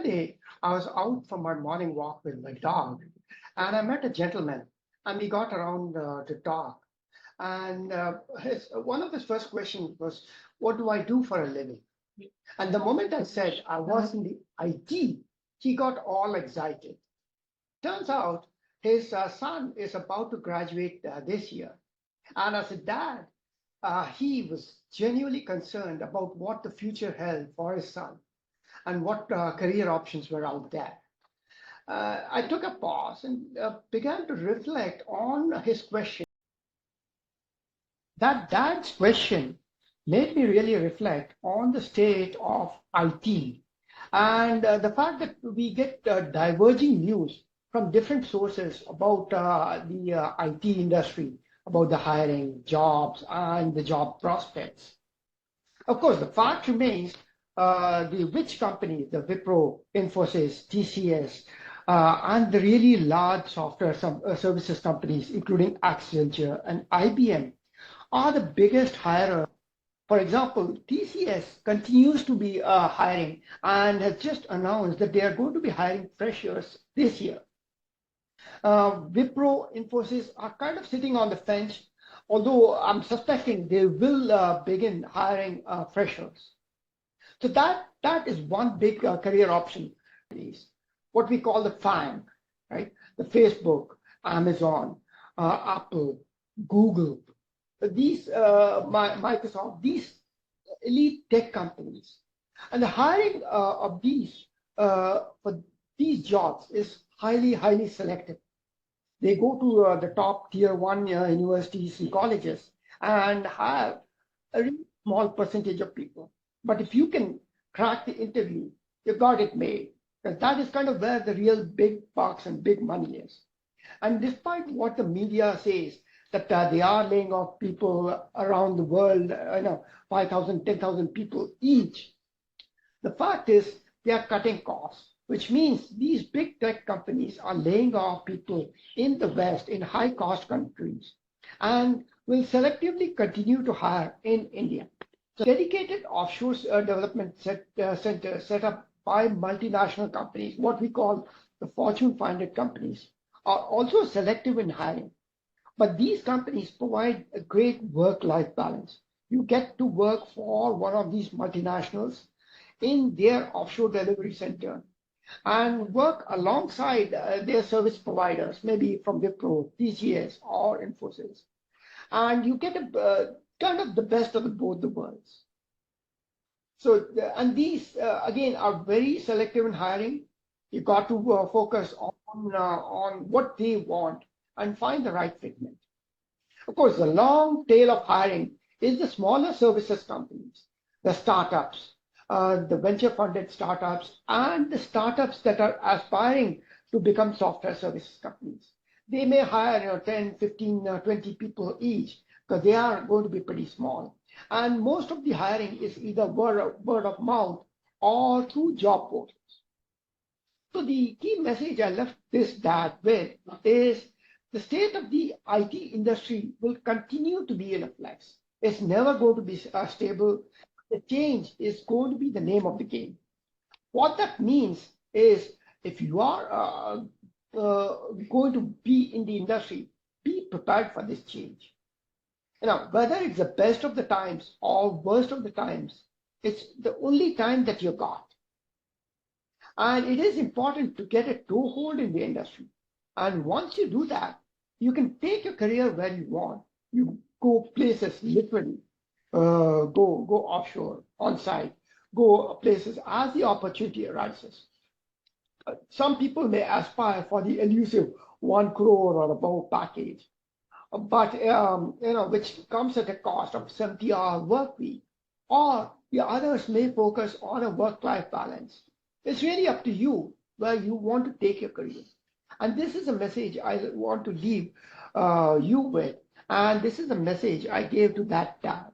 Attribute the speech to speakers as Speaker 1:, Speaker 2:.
Speaker 1: other day, I was out for my morning walk with my dog, and I met a gentleman, and we got around to talk. And one of his first questions was, "What do I do for a living?" And the moment I said I was in the IT, he got all excited. Turns out his son is about to graduate this year. And as a dad, he was genuinely concerned about what the future held for his son and what career options were out there. I took a pause and began to reflect on his question. That dad's question made me really reflect on the state of IT and the fact that we get diverging news from different sources about the IT industry, about the hiring, jobs, and the job prospects. Of course, the fact remains the rich companies, the Wipro, Infosys, TCS, and the really large software services companies, including Accenture and IBM, are the biggest hirers. For example, TCS continues to be hiring and has just announced that they are going to be hiring freshers this year. Wipro, Infosys are kind of sitting on the fence, although I'm suspecting they will begin hiring freshers. So that is one big career option, what we call the FAANG, right? The Facebook, Amazon, Apple, Google, these Microsoft, these elite tech companies, and the hiring of these for these jobs is highly selective. They go to the top tier one universities and colleges and have a really small percentage of people. But if you can crack the interview, you got it made. Because that is kind of where the real big bucks and big money is. And despite what the media says, that they are laying off people around the world, 5,000, 10,000 people each, the fact is they are cutting costs, which means these big tech companies are laying off people in the West, in high-cost countries, and will selectively continue to hire in India. So dedicated offshore development centers set up by multinational companies, what we call the Fortune 500 companies, are also selective in hiring. But these companies provide a great work-life balance. You get to work for one of these multinationals in their offshore delivery center and work alongside their service providers, maybe from Wipro, TCS, or Infosys. And you get kind of the best of both the worlds. So, and these, again, are very selective in hiring. You got to focus on what they want and find the right fitment. Of course, the long tail of hiring is the smaller services companies, the startups, the venture-funded startups, and the startups that are aspiring to become software services companies. They may hire 10, 15, 20 people each because they are going to be pretty small. And most of the hiring is either word of mouth or through job portals. So the key message I left this dad with is the state of the IT industry will continue to be in a flux. It's never going to be stable. The change is going to be the name of the game. What that means is if you are going to be in the industry, be prepared for this change. Whether it's the best of the times or worst of the times, it's the only time that you got. And it is important to get a toehold in the industry. And once you do that, you can take your career where you want. You go places literally, go offshore, on site, go places as the opportunity arises. Some people may aspire for the elusive 1 crore or above package, but which comes at a cost of 70-hour work week, or the others may focus on a work-life balance. It's really up to you where you want to take your career. And this is a message I want to leave you with. And this is a message I gave to that dad.